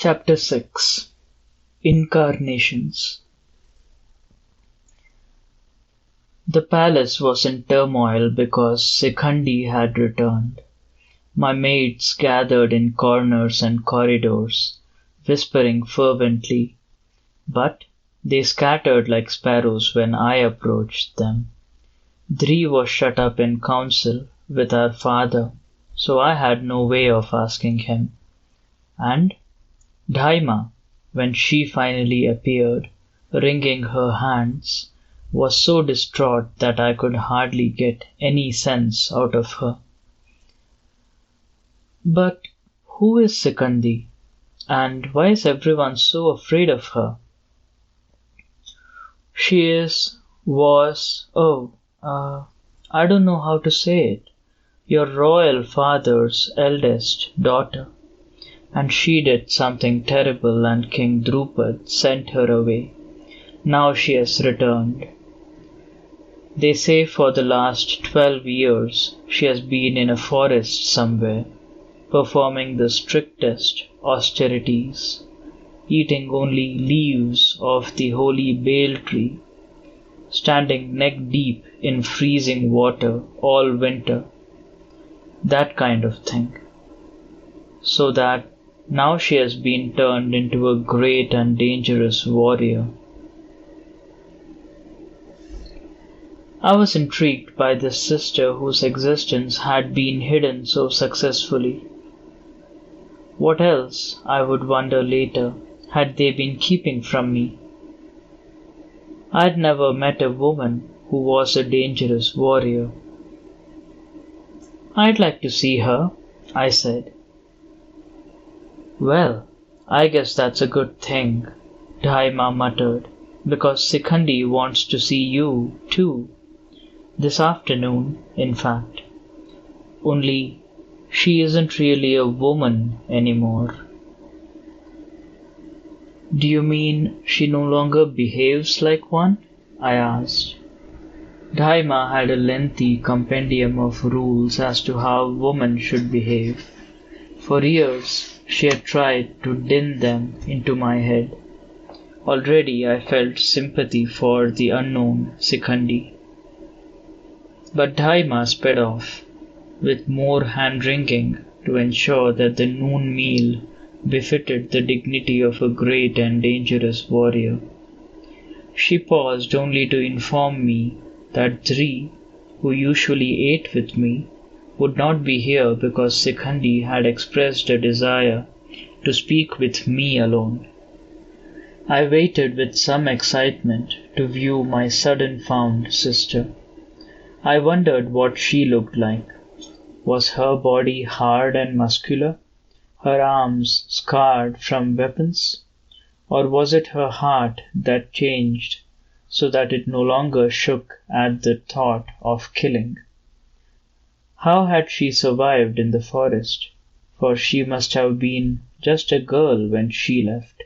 Chapter 6 Incarnations. The palace was in turmoil because Shikhandi had returned. My maids gathered in corners and corridors, whispering fervently, but they scattered like sparrows when I approached them. Dri was shut up in council with our father, so I had no way of asking him. And Dhaima, when she finally appeared, wringing her hands, was so distraught that I could hardly get any sense out of her. But who is Shikhandi, and why is everyone so afraid of her? She I don't know how to say it, your royal father's eldest daughter, and she did something terrible and King Drupad sent her away. Now she has returned. They say for the last 12 years she has been in a forest somewhere, performing the strictest austerities, eating only leaves of the holy bale tree, standing neck deep in freezing water all winter, that kind of thing. So that now she has been turned into a great and dangerous warrior. I was intrigued by this sister whose existence had been hidden so successfully. What else, I would wonder later, had they been keeping from me? I'd never met a woman who was a dangerous warrior. I'd like to see her, I said. Well, I guess that's a good thing, Dhaima muttered, because Shikhandi wants to see you, too. This afternoon, in fact. Only she isn't really a woman anymore. Do you mean she no longer behaves like one? I asked. Dhaima had a lengthy compendium of rules as to how women should behave. For years she had tried to din them into my head. Already I felt sympathy for the unknown Shikhandi. But Dhaima sped off, with more hand-wringing to ensure that the noon meal befitted the dignity of a great and dangerous warrior. She paused only to inform me that Dri, who usually ate with me, would not be here because Shikhandi had expressed a desire to speak with me alone. I waited with some excitement to view my sudden found sister. I wondered what she looked like. Was her body hard and muscular, her arms scarred from weapons? Or was it her heart that changed so that it no longer shook at the thought of killing? How had she survived in the forest? For she must have been just a girl when she left.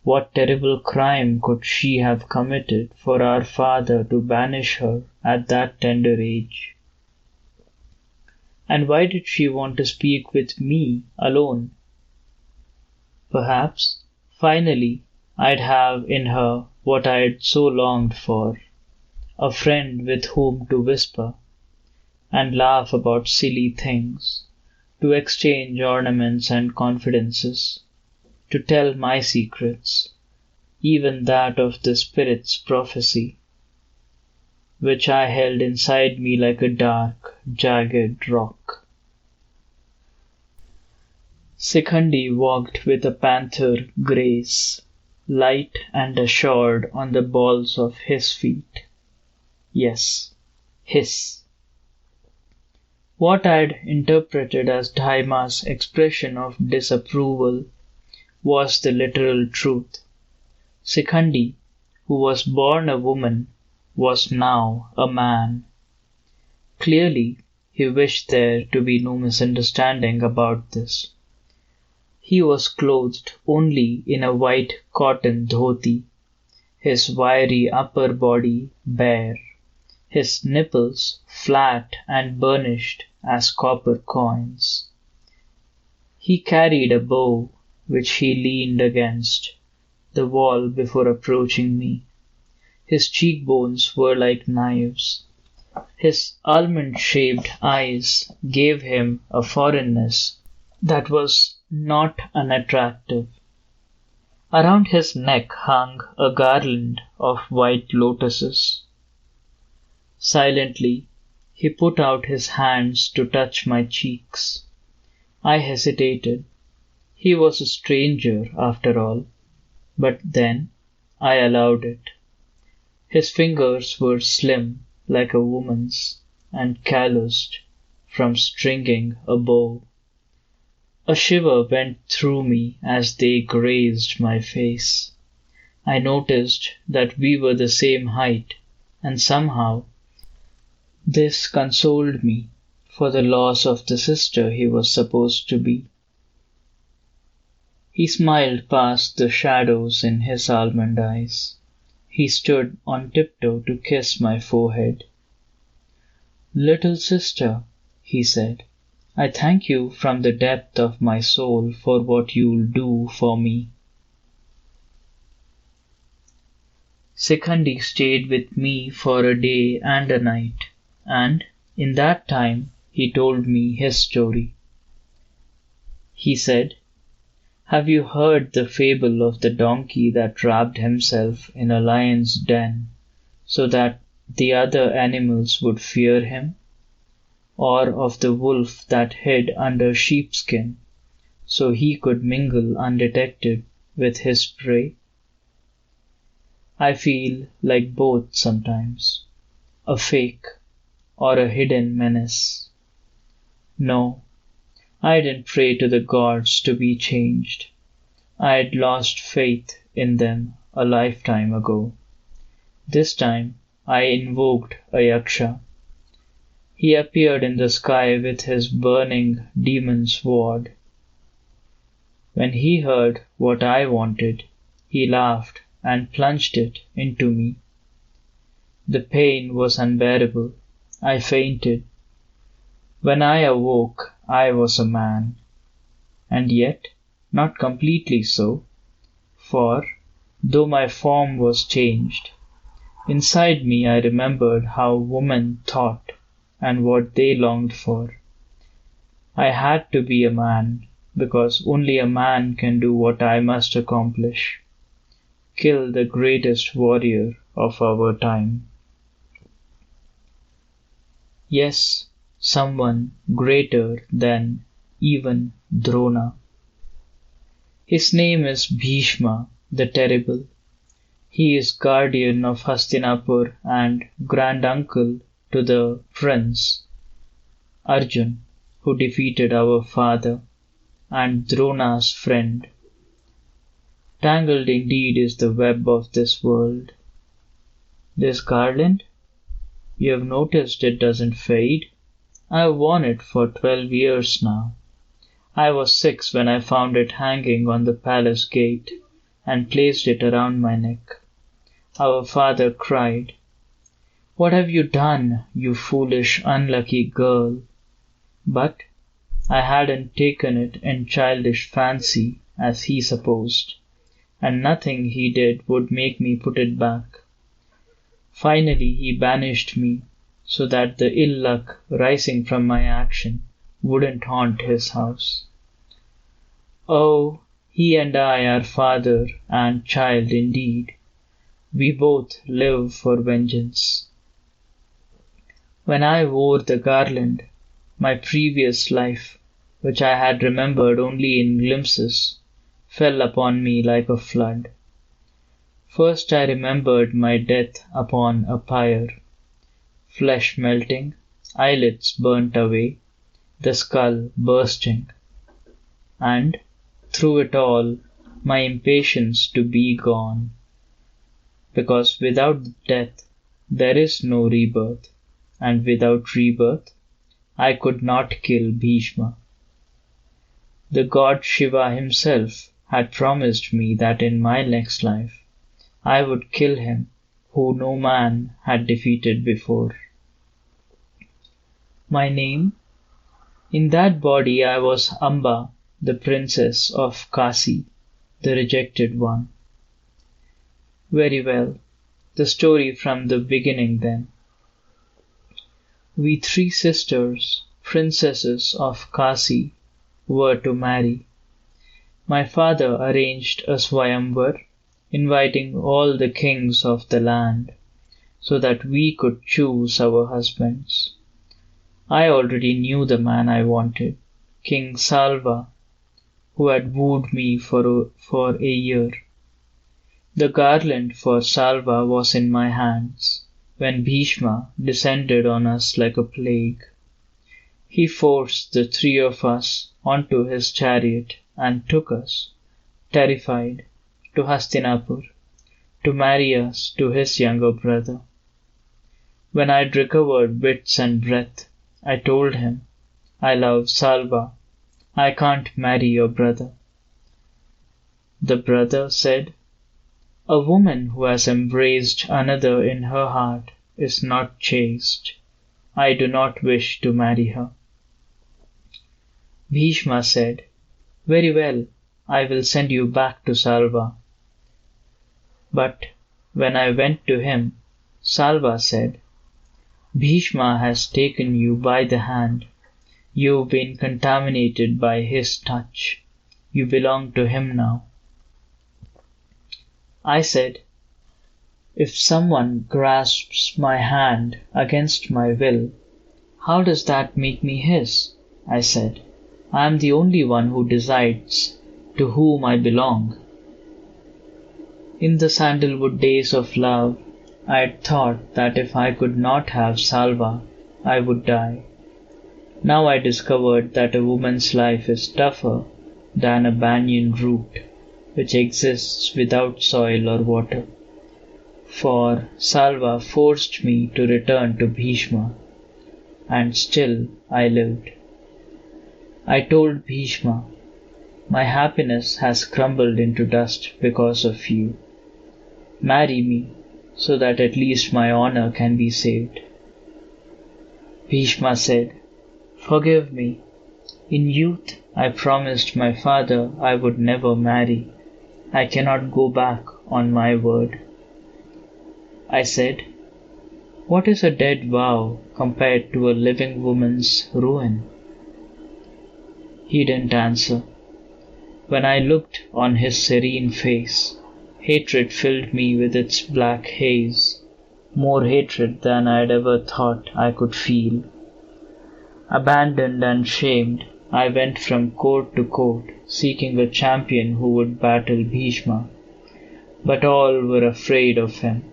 What terrible crime could she have committed for our father to banish her at that tender age? And why did she want to speak with me alone? Perhaps, finally, I'd have in her what I'd so longed for, a friend with whom to whisper and laugh about silly things, to exchange ornaments and confidences, to tell my secrets, even that of the spirit's prophecy, which I held inside me like a dark, jagged rock. Shikhandi walked with a panther grace, light and assured on the balls of his feet. Yes, his. What I'd interpreted as Dhaima's expression of disapproval was the literal truth. Shikhandi, who was born a woman, was now a man. Clearly, he wished there to be no misunderstanding about this. He was clothed only in a white cotton dhoti, his wiry upper body bare, his nipples flat and burnished as copper coins. He carried a bow which he leaned against the wall before approaching me. His cheekbones were like knives. His almond-shaped eyes gave him a foreignness that was not unattractive. Around his neck hung a garland of white lotuses. Silently, he put out his hands to touch my cheeks. I hesitated. He was a stranger, after all, but then I allowed it. His fingers were slim like a woman's and calloused from stringing a bow. A shiver went through me as they grazed my face. I noticed that we were the same height, and somehow this consoled me for the loss of the sister he was supposed to be. He smiled past the shadows in his almond eyes. He stood on tiptoe to kiss my forehead. "Little sister," he said, "I thank you from the depth of my soul for what you'll do for me." Shikhandi stayed with me for a day and a night, and in that time he told me his story. He said, "Have you heard the fable of the donkey that wrapped himself in a lion's den so that the other animals would fear him? Or of the wolf that hid under sheepskin so he could mingle undetected with his prey?" I feel like both sometimes, a fake or a hidden menace. No, I didn't pray to the gods to be changed. I had lost faith in them a lifetime ago. This time I invoked a yaksha. He appeared in the sky with his burning demon sword. When he heard what I wanted, he laughed and plunged it into me. The pain was unbearable. I fainted. When I awoke, I was a man. And yet, not completely so, for, though my form was changed, inside me I remembered how women thought and what they longed for. I had to be a man, because only a man can do what I must accomplish: kill the greatest warrior of our time. Yes, someone greater than even Drona. His name is Bhishma the Terrible. He is guardian of Hastinapur and granduncle to the prince Arjun, who defeated our father, and Drona's friend. Tangled indeed is the web of this world. This garland? You have noticed it doesn't fade? I have worn it for 12 years now. I was 6 when I found it hanging on the palace gate and placed it around my neck. Our father cried, "What have you done, you foolish, unlucky girl?" But I hadn't taken it in childish fancy, as he supposed, and nothing he did would make me put it back. Finally he banished me, so that the ill luck rising from my action wouldn't haunt his house. Oh, he and I are father and child indeed. We both live for vengeance. When I wore the garland, my previous life, which I had remembered only in glimpses, fell upon me like a flood. First I remembered my death upon a pyre, flesh melting, eyelids burnt away, the skull bursting, and, through it all, my impatience to be gone. Because without death there is no rebirth, and without rebirth I could not kill Bhishma. The god Shiva himself had promised me that in my next life I would kill him who no man had defeated before. My name? In that body I was Amba, the princess of Kasi, the rejected one. Very well, the story from the beginning then. We three sisters, princesses of Kasi, were to marry. My father arranged a swayamvar, inviting all the kings of the land, so that we could choose our husbands. I already knew the man I wanted, King Salva, who had wooed me for a year. The garland for Salva was in my hands when Bhishma descended on us like a plague. He forced the three of us onto his chariot and took us, terrified, to Hastinapur, to marry us to his younger brother. When I'd recovered wits and breath, I told him, I love Salva. I can't marry your brother. The brother said, a woman who has embraced another in her heart is not chaste. I do not wish to marry her. Bhishma said, very well, I will send you back to Salva. But when I went to him, Salva said, Bhishma has taken you by the hand. You've been contaminated by his touch. You belong to him now. I said, if someone grasps my hand against my will, how does that make me his? I said, I am the only one who decides to whom I belong. In the sandalwood days of love, I had thought that if I could not have Salva, I would die. Now I discovered that a woman's life is tougher than a banyan root, which exists without soil or water. For Salva forced me to return to Bhishma, and still I lived. I told Bhishma, my happiness has crumbled into dust because of you. Marry me, so that at least my honor can be saved. Bhishma said, forgive me. In youth I promised my father I would never marry. I cannot go back on my word. I said, what is a dead vow compared to a living woman's ruin? He didn't answer. When I looked on his serene face, hatred filled me with its black haze, more hatred than I had ever thought I could feel. Abandoned and shamed, I went from court to court, seeking a champion who would battle Bhishma. But all were afraid of him.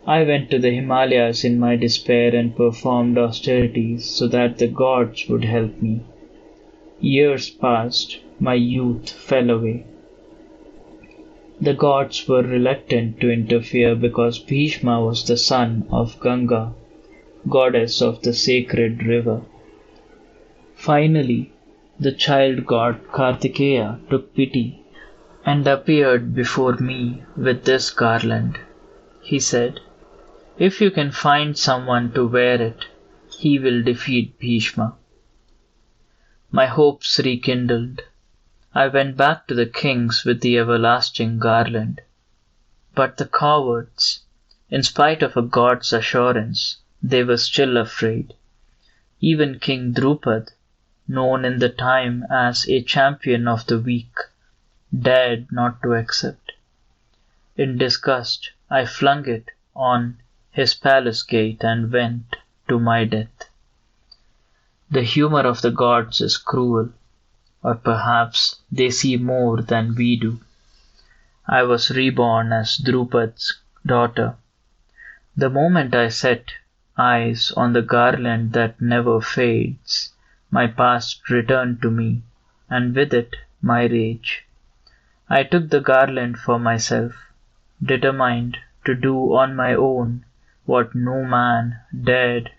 I went to the Himalayas in my despair and performed austerities so that the gods would help me. Years passed, my youth fell away. The gods were reluctant to interfere because Bhishma was the son of Ganga, goddess of the sacred river. Finally, the child god Kartikeya took pity and appeared before me with this garland. He said, if you can find someone to wear it, he will defeat Bhishma. My hopes rekindled. I went back to the kings with the everlasting garland. But the cowards, in spite of a god's assurance, they were still afraid. Even King Drupad, known in the time as a champion of the weak, dared not to accept. In disgust, I flung it on his palace gate and went to my death. The humor of the gods is cruel, or perhaps they see more than we do. I was reborn as Drupad's daughter. The moment I set eyes on the garland that never fades, my past returned to me, and with it my rage. I took the garland for myself, determined to do on my own what no man dared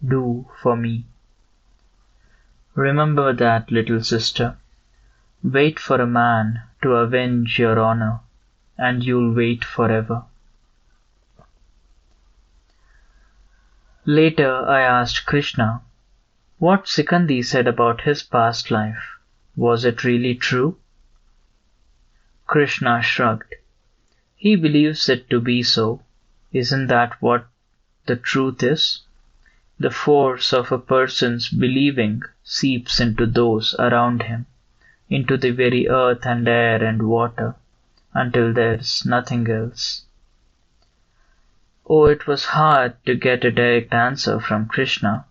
do for me. Remember that, little sister. Wait for a man to avenge your honor, and you'll wait forever. Later I asked Krishna what Shikhandi said about his past life. Was it really true? Krishna shrugged. He believes it to be so. Isn't that what the truth is? The force of a person's believing seeps into those around him, into the very earth and air and water, until there's nothing else. Oh, it was hard to get a direct answer from Krishna.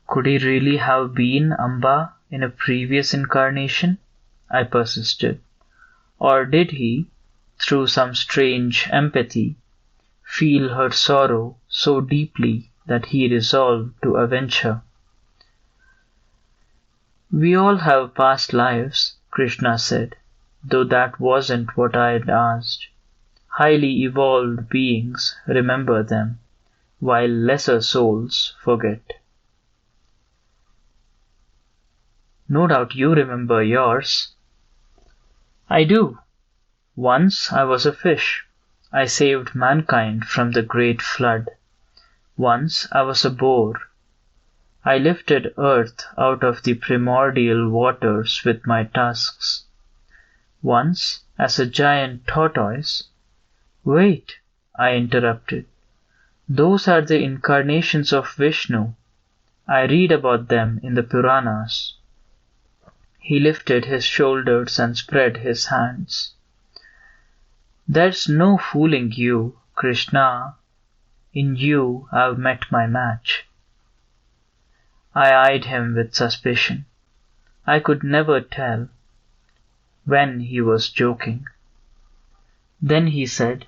Could he really have been Amba in a previous incarnation? I persisted. Or did he, through some strange empathy, feel her sorrow so deeply that he resolved to avenge her? We all have past lives, Krishna said, though that wasn't what I'd asked. Highly evolved beings remember them, while lesser souls forget. No doubt you remember yours. I do. Once I was a fish. I saved mankind from the great flood. Once I was a boar. I lifted earth out of the primordial waters with my tusks. Once, as a giant tortoise. Wait, I interrupted. Those are the incarnations of Vishnu. I read about them in the Puranas. He lifted his shoulders and spread his hands. There's no fooling you, Krishna. In you I've met my match. I eyed him with suspicion. I could never tell when he was joking. Then he said,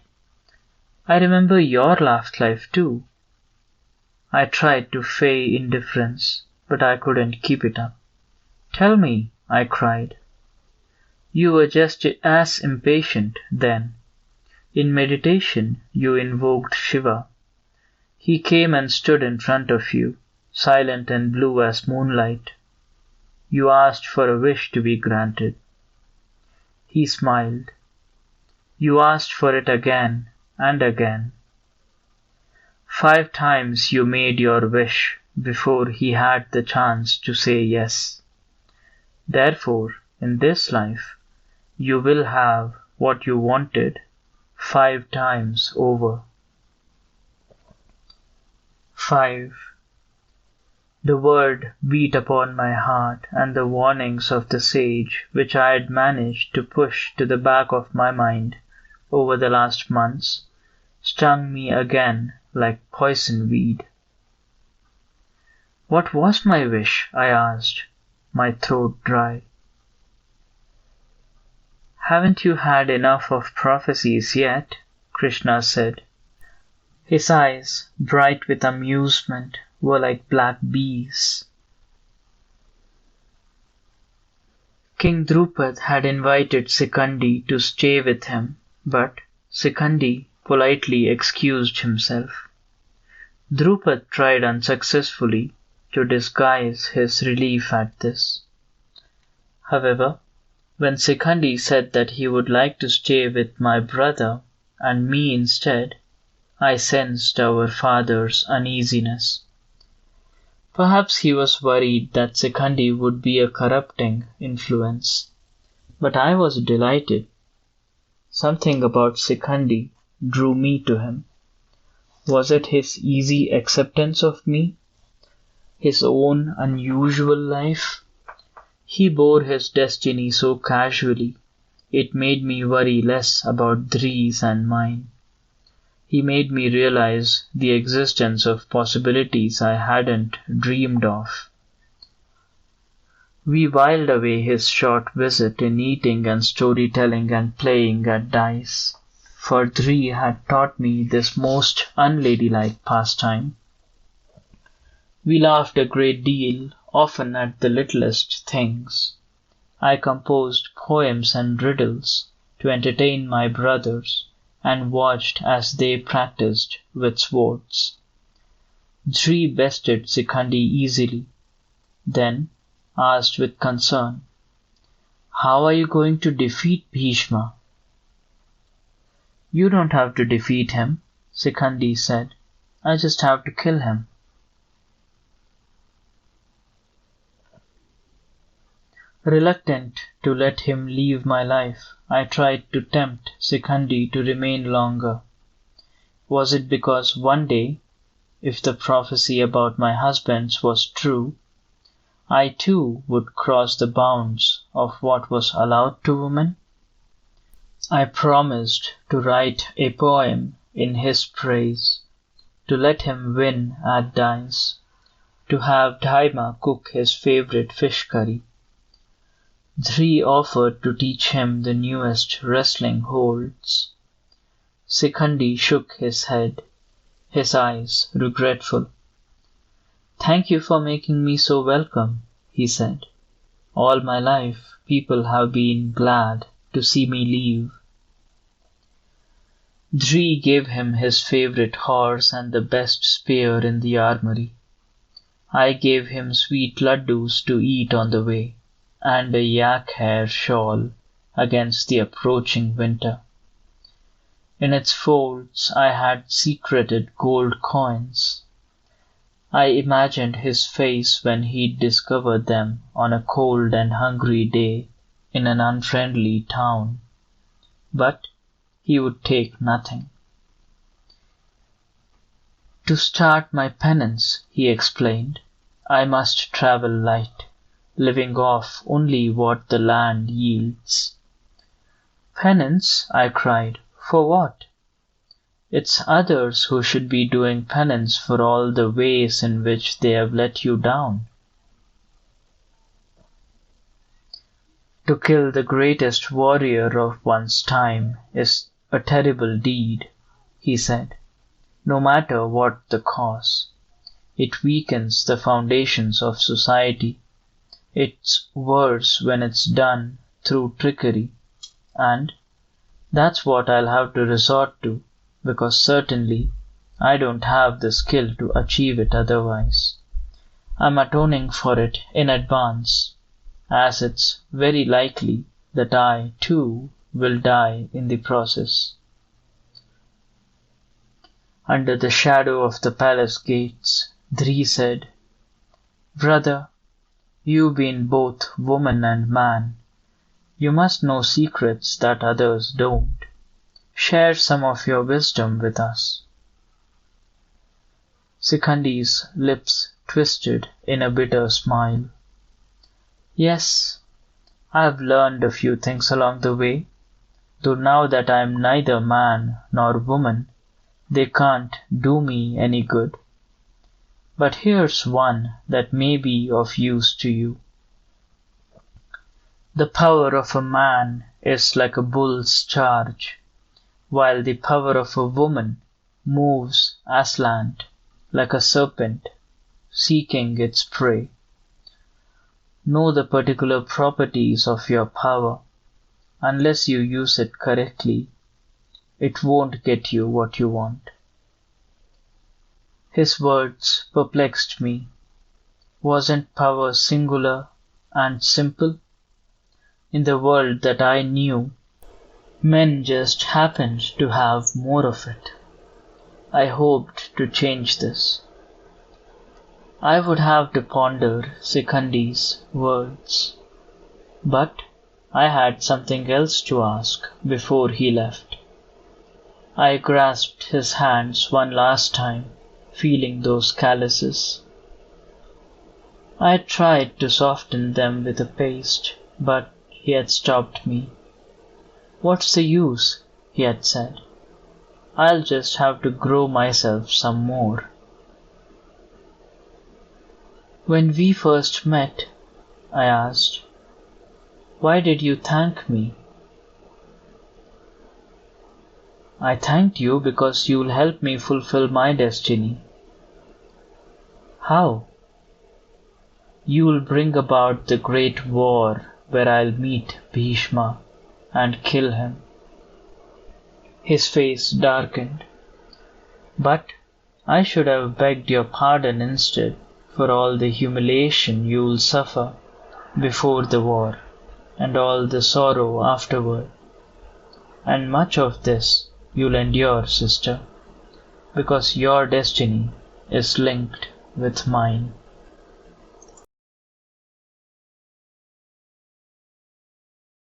I remember your last life too. I tried to feign indifference, but I couldn't keep it up. Tell me, I cried. You were just as impatient then. In meditation, you invoked Shiva. He came and stood in front of you, silent and blue as moonlight. You asked for a wish to be granted. He smiled. You asked for it again and again. 5 times you made your wish before he had the chance to say yes. Therefore, in this life, you will have what you wanted 5 times over. 5. The word beat upon my heart, and the warnings of the sage, which I had managed to push to the back of my mind over the last months, stung me again like poison weed. What was my wish? I asked, my throat dry. Haven't you had enough of prophecies yet? Krishna said. His eyes, bright with amusement, were like black bees. King Drupad had invited Shikhandi to stay with him, but Shikhandi politely excused himself. Drupad tried unsuccessfully to disguise his relief at this. However, when Shikhandi said that he would like to stay with my brother and me instead, I sensed our father's uneasiness. Perhaps he was worried that Shikhandi would be a corrupting influence, but I was delighted. Something about Shikhandi drew me to him. Was it his easy acceptance of me? His own unusual life? He bore his destiny so casually, it made me worry less about Dhri's and mine. He made me realize the existence of possibilities I hadn't dreamed of. We whiled away his short visit in eating and storytelling and playing at dice, for Dhri had taught me this most unladylike pastime. We laughed a great deal, often at the littlest things. I composed poems and riddles to entertain my brothers, and watched as they practiced with swords. Dhri bested Shikhandi easily, then asked with concern, How are you going to defeat Bhishma? You don't have to defeat him, Shikhandi said. I just have to kill him. Reluctant to let him leave my life, I tried to tempt Shikhandi to remain longer. Was it because one day, if the prophecy about my husband's was true, I too would cross the bounds of what was allowed to women? I promised to write a poem in his praise, to let him win at dice, to have Daima cook his favorite fish curry. Dhri offered to teach him the newest wrestling holds. Shikhandi shook his head, his eyes regretful. "Thank you for making me so welcome," he said. "All my life people have been glad to see me leave." Dhri gave him his favorite horse and the best spear in the armory. I gave him sweet laddus to eat on the way, and a yak hair shawl against the approaching winter. In its folds I had secreted gold coins. I imagined his face when he'd discovered them on a cold and hungry day in an unfriendly town. But he would take nothing. "To start my penance," he explained, "I must travel light, living off only what the land yields." "Penance?" I cried. "For what?" "It's others who should be doing penance for all the ways in which they have let you down." To kill the greatest warrior of one's time is a terrible deed, he said, no matter what the cause. It weakens the foundations of society. It's worse when it's done through trickery, and that's what I'll have to resort to, because certainly I don't have the skill to achieve it otherwise. I'm atoning for it in advance, as it's very likely that I, too, will die in the process. Under the shadow of the palace gates, Dhri said, "Brother, you've been both woman and man. You must know secrets that others don't. Share some of your wisdom with us." Shikhandi's lips twisted in a bitter smile. "Yes, I've learned a few things along the way, though now that I'm neither man nor woman, they can't do me any good. But here's one that may be of use to you. The power of a man is like a bull's charge, while the power of a woman moves aslant, like a serpent, seeking its prey. Know the particular properties of your power. Unless you use it correctly, it won't get you what you want." His words perplexed me. Wasn't power singular and simple? In the world that I knew, men just happened to have more of it. I hoped to change this. I would have to ponder Shikhandi's words. But I had something else to ask before he left. I grasped his hands one last time, feeling those calluses. I tried to soften them with a paste, but he had stopped me. "What's the use?" he had said. "I'll just have to grow myself some more." "When we first met," I asked, "why did you thank me?" "I thanked you because you'll help me fulfill my destiny." "How?" "You'll bring about the great war where I'll meet Bhishma and kill him." His face darkened. "But I should have begged your pardon instead for all the humiliation you'll suffer before the war, and all the sorrow afterward. And much of this you'll endure, sister, because your destiny is linked with mine."